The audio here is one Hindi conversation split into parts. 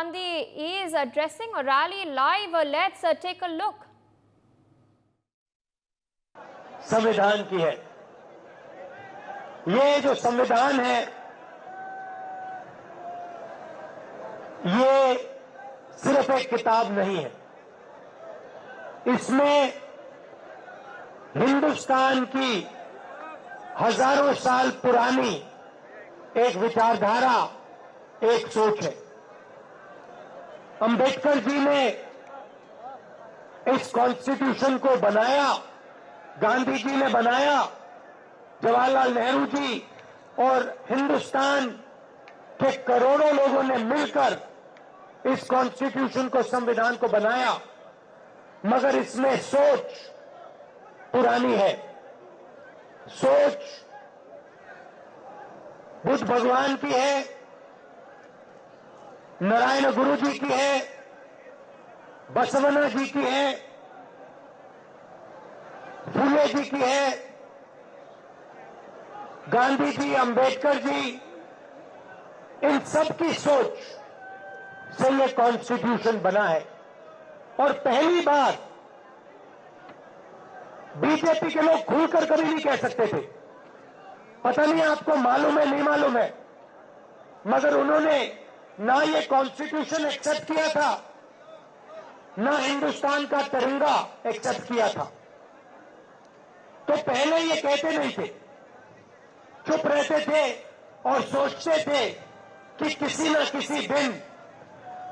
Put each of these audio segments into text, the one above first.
Gandhi is addressing a rally live. Let's take a look. संविधान की है। ये जो संविधान है ये सिर्फ एक किताब नहीं है। इसमें हिंदुस्तान की हजारों साल पुरानी एक विचारधारा, एक सोच है। अंबेडकर जी ने इस कॉन्स्टिट्यूशन को बनाया, गांधी जी ने बनाया, जवाहरलाल नेहरू जी और हिंदुस्तान के करोड़ों लोगों ने मिलकर इस कॉन्स्टिट्यूशन को, संविधान को बनाया, मगर इसमें सोच पुरानी है। सोच बुद्ध भगवान की है, नारायण गुरु जी की है, बसवण्णा जी की है, फूले जी की है, गांधी जी, अंबेडकर जी, इन सब की सोच से यह कॉन्स्टिट्यूशन बना है। और पहली बार बीजेपी के लोग खुलकर कभी नहीं कह सकते थे। पता नहीं आपको मालूम है, नहीं मालूम है, मगर उन्होंने ना ये कॉन्स्टिट्यूशन एक्सेप्ट किया था, ना हिंदुस्तान का तिरंगा एक्सेप्ट किया था। तो पहले ये कहते नहीं थे, चुप रहते थे और सोचते थे कि किसी न किसी दिन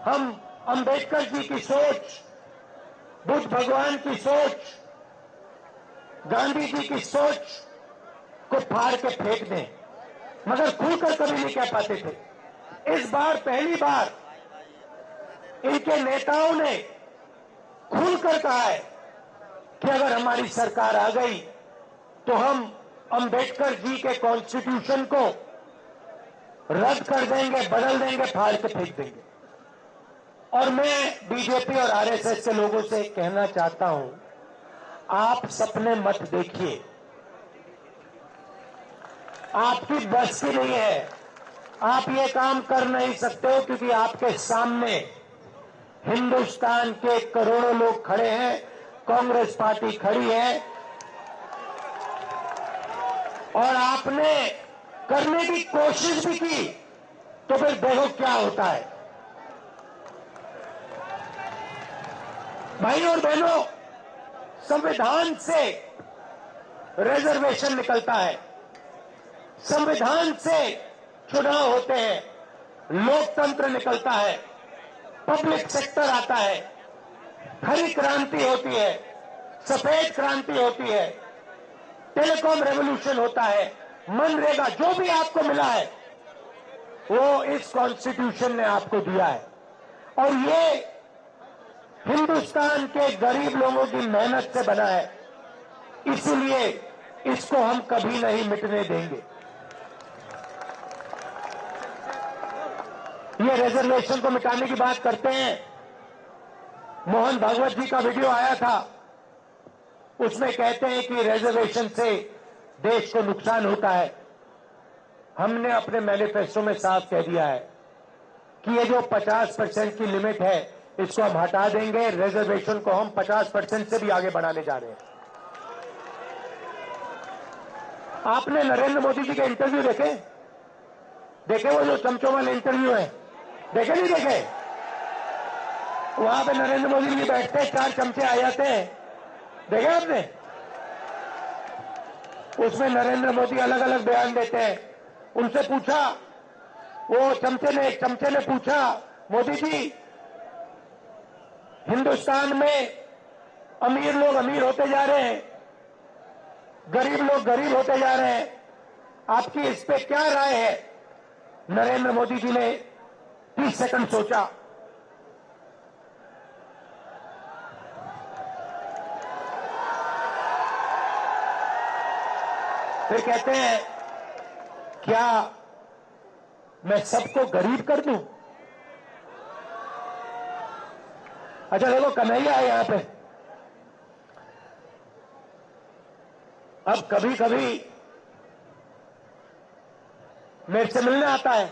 हम अंबेडकर जी की सोच, बुद्ध भगवान की सोच, गांधी जी की सोच को फाड़ के फेंक दें, मगर खुलकर कभी नहीं कह पाते थे। इस बार पहली बार इनके नेताओं ने खुलकर कहा है कि अगर हमारी सरकार आ गई तो हम अंबेडकर जी के कॉन्स्टिट्यूशन को रद्द कर देंगे, बदल देंगे, फाड़ के फेंक देंगे। और मैं बीजेपी और आरएसएस के लोगों से कहना चाहता हूं, आप सपने मत देखिए, आपकी बस की नहीं है, आप ये काम कर नहीं सकते हो, क्योंकि आपके सामने हिंदुस्तान के करोड़ों लोग खड़े हैं, कांग्रेस पार्टी खड़ी है, और आपने करने की कोशिश भी की तो फिर देखो क्या होता है। भाई और बहनों, संविधान से रिजर्वेशन निकलता है, संविधान से चुनाव होते हैं, लोकतंत्र निकलता है, पब्लिक सेक्टर आता है, हरी क्रांति होती है, सफेद क्रांति होती है, टेलीकॉम रेवोल्यूशन होता है, मनरेगा, जो भी आपको मिला है वो इस कॉन्स्टिट्यूशन ने आपको दिया है। और ये हिंदुस्तान के गरीब लोगों की मेहनत से बना है, इसीलिए इसको हम कभी नहीं मिटने देंगे। ये रिजर्वेशन को मिटाने की बात करते हैं। मोहन भागवत जी का वीडियो आया था, उसमें कहते हैं कि रिजर्वेशन से देश को नुकसान होता है। हमने अपने मैनिफेस्टो में साफ कह दिया है कि ये जो 50% की लिमिट है, इसको हम हटा देंगे, रिजर्वेशन को हम 50% से भी आगे बढ़ाने जा रहे हैं। आपने नरेंद्र मोदी जी के इंटरव्यू देखे? वो जो चमचों वाले इंटरव्यू है, देखे नहीं देखे? वहां पे नरेंद्र मोदी जी बैठते, 4 चमचे आ जाते हैं, देखे आपने? उसमें नरेंद्र मोदी अलग अलग बयान देते हैं। उनसे पूछा, वो चमचे ने पूछा, मोदी जी, हिंदुस्तान में अमीर लोग अमीर होते जा रहे हैं, गरीब लोग गरीब होते जा रहे हैं, आपकी इस पे क्या राय है? नरेंद्र मोदी जी ने 30 सेकंड सोचा, फिर कहते हैं, क्या मैं सबको गरीब कर दूं? अच्छा देखो, कन्हैया है यहां पे। अब कभी कभी मेरे से मिलने आता है,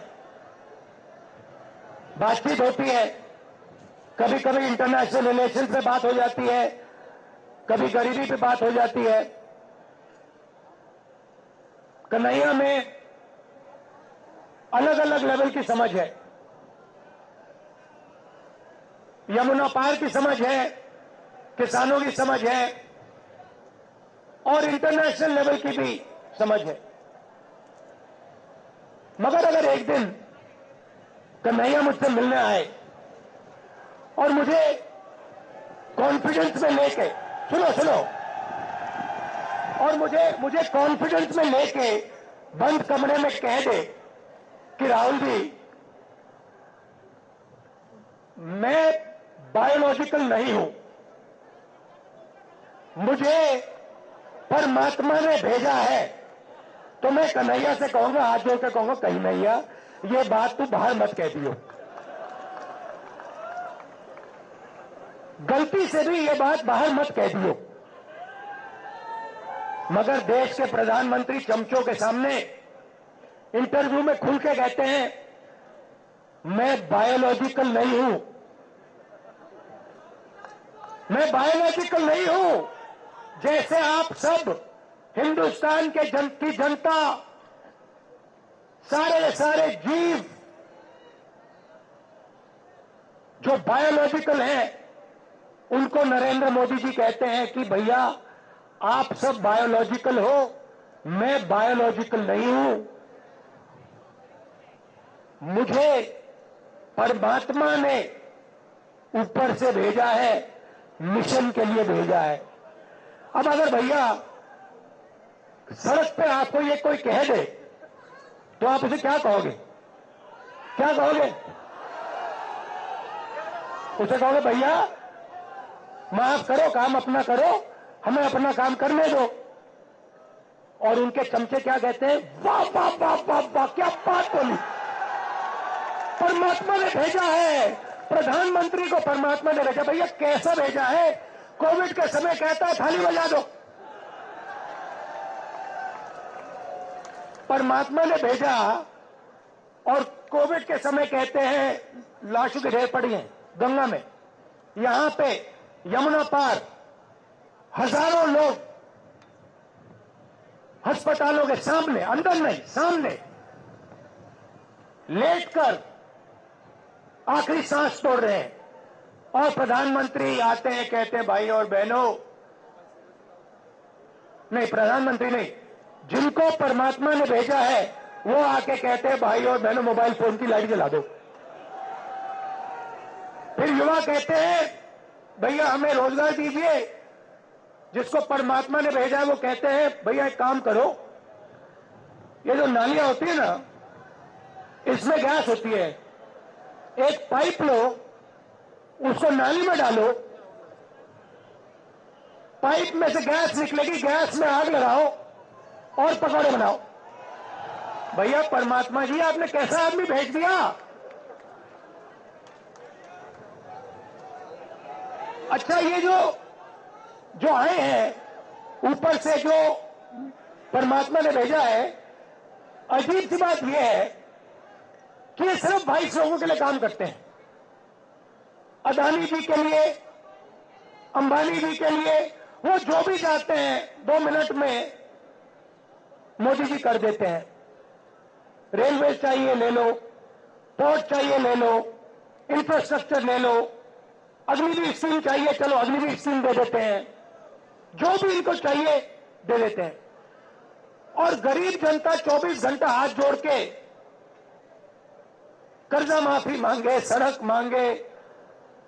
बातचीत होती है, कभी कभी इंटरनेशनल रिलेशन पे बात हो जाती है, कभी गरीबी पे बात हो जाती है। कन्हैया में अलग अलग लेवल की समझ है। यमुना पार की समझ है, किसानों की समझ है और इंटरनेशनल लेवल की भी समझ है। मगर अगर एक दिन कन्हैया मुझसे मिलने आए और मुझे कॉन्फिडेंस में लेके, सुनो, और मुझे कॉन्फिडेंस में लेके बंद कमरे में कह दे कि राहुल जी, मैं बायोलॉजिकल नहीं हूं, मुझे परमात्मा ने भेजा है, तो मैं कन्हैया से कहूंगा, हाथ जोड़ के कहूंगा, कन्हैया ये बात तू बाहर मत कह दियो, गलती से भी ये बात बाहर मत कह दियो। मगर देश के प्रधानमंत्री चमचों के सामने इंटरव्यू में खुल के कहते हैं, मैं बायोलॉजिकल नहीं हूं, मैं बायोलॉजिकल नहीं हूं। जैसे आप सब हिंदुस्तान के की जनता, सारे जीव जो बायोलॉजिकल हैं, उनको नरेंद्र मोदी जी कहते हैं कि भैया आप सब बायोलॉजिकल हो, मैं बायोलॉजिकल नहीं हूं। मुझे परमात्मा ने ऊपर से भेजा है, मिशन के लिए भेजा है। अब अगर भैया सड़क पे आपको ये कोई कह दे तो आप उसे क्या कहोगे? क्या कहोगे? उसे कहोगे भैया माफ करो, काम अपना करो, हमें अपना काम करने दो। और उनके चमचे क्या कहते हैं? वाह वाह वाह वाह वाह, क्या बात बोली, परमात्मा ने भेजा है, प्रधानमंत्री को परमात्मा ने भेजा। भैया कैसा भेजा है? कोविड के समय कहता है थाली बजा दो, परमात्मा ने भेजा। और कोविड के समय कहते हैं लाशों के ढेर पड़ी हैं गंगा में, यहां पे यमुना पार हजारों लोग अस्पतालों के सामने, अंदर नहीं सामने लेटकर आखिरी सांस तोड़ रहे हैं। और प्रधानमंत्री आते हैं, कहते हैं भाई और बहनों, नहीं प्रधानमंत्री नहीं, जिनको परमात्मा ने भेजा है वो आके कहते हैं भाई और बहनों मोबाइल फोन की लाइट जला दो। फिर युवा कहते हैं भैया हमें रोजगार दीजिए। जिसको परमात्मा ने भेजा है वो कहते हैं भैया एक काम करो, ये जो नालियां होती है ना, इसमें गैस होती है, एक पाइप लो, उसको नाली में डालो, पाइप में से गैस निकलेगी, गैस में आग लगाओ और पकौड़े बनाओ। भैया परमात्मा जी आपने कैसा आदमी भेज दिया? अच्छा ये जो आए हैं ऊपर से, जो परमात्मा ने भेजा है, अजीब सी बात यह है कि ये सिर्फ 22 लोगों के लिए काम करते हैं। अदानी जी के लिए, अंबानी जी के लिए, वो जो भी चाहते हैं 2 मिनट में मोदी जी कर देते हैं। रेलवे चाहिए ले लो, पोर्ट चाहिए ले लो, इंफ्रास्ट्रक्चर ले लो, अग्निवीर स्कीम चाहिए, चलो अग्निवीर स्कीम दे देते हैं, जो भी इनको चाहिए दे देते हैं। और गरीब जनता 24 घंटा हाथ जोड़ के कर्जा माफी मांगे, सड़क मांगे,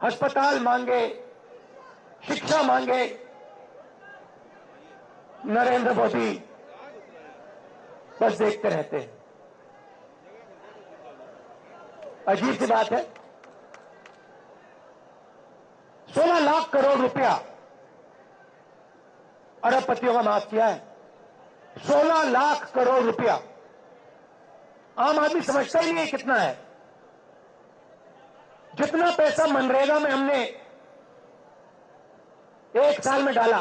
अस्पताल मांगे, शिक्षा मांगे, नरेंद्र मोदी बस देखते रहते हैं। अजीब सी बात है, 16 लाख करोड़ रुपया अरबपतियों का माफ किया है। 16 लाख करोड़ रुपया आम आदमी समझता ही नहीं है कितना है। जितना पैसा मनरेगा में हमने 1 साल में डाला,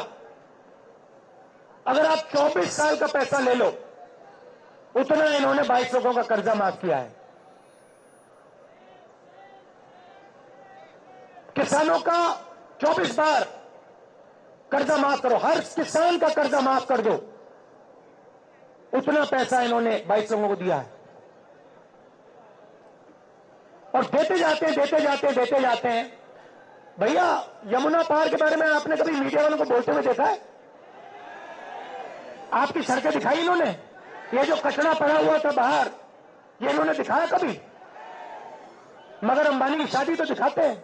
अगर आप 24 साल का पैसा ले लो, उतना इन्होंने 22 लोगों का कर्जा माफ किया है। किसानों का 24 बार कर्जा माफ करो, हर किसान का कर्जा माफ कर दो। उतना पैसा इन्होंने 22 लोगों को दिया है और देते जाते हैं, देते जाते हैं, देते जाते हैं। भैया, यमुना पार के बारे में आपने कभी मीडिया वालों को बोलते हुए देखा है? आपकी सड़कें दिखाई इन्होंने? ये जो कचरा पड़ा हुआ था बाहर, ये इन्होंने दिखाया कभी? मगर अंबानी की शादी तो दिखाते हैं।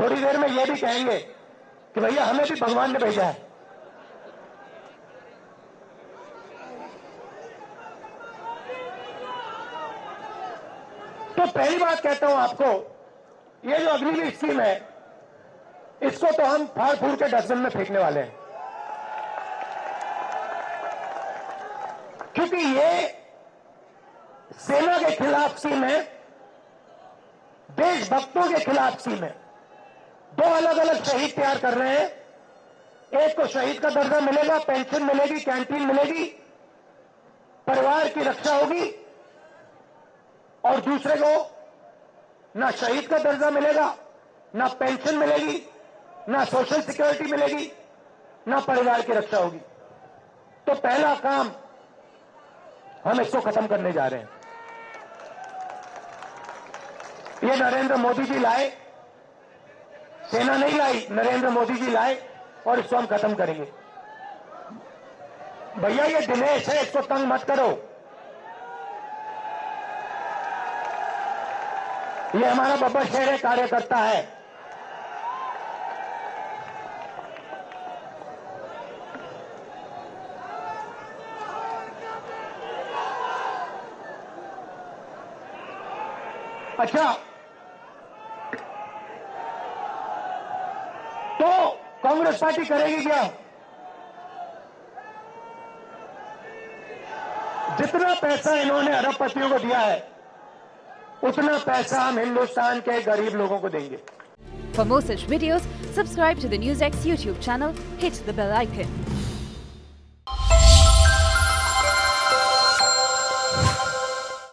थोड़ी देर में ये भी कहेंगे कि भैया हमें भी भगवान ने भेजा है। तो पहली बात कहता हूं आपको, ये जो अग्निवीर स्कीम है, इसको तो हम फाड़ फूड़ के डस्टबिन में फेंकने वाले हैं, क्योंकि ये सेना के खिलाफ स्कीम है, देशभक्तों के खिलाफ स्कीम है। दो अलग अलग शहीद तैयार कर रहे हैं। एक को शहीद का दर्जा मिलेगा, पेंशन मिलेगी, कैंटीन मिलेगी, परिवार की रक्षा होगी, और दूसरे को ना शहीद का दर्जा मिलेगा, ना पेंशन मिलेगी, ना सोशल सिक्योरिटी मिलेगी, ना परिवार की रक्षा होगी। तो पहला काम हम इसको खत्म करने जा रहे हैं। ये नरेंद्र मोदी जी लाए, सेना नहीं लाई, नरेंद्र मोदी जी लाए, और इसको हम खत्म करेंगे। भैया, ये दिनेश है, इसको तंग मत करो। ये हमारा बब्बर शेर है, कार्यकर्ता है। अच्छा, तो कांग्रेस पार्टी करेगी क्या? जितना पैसा इन्होंने अरबपतियों को दिया है, उतना पैसा हम हिंदुस्तान के गरीब लोगों को देंगे। For more such videos, subscribe to the NewsX YouTube channel, hit the bell icon.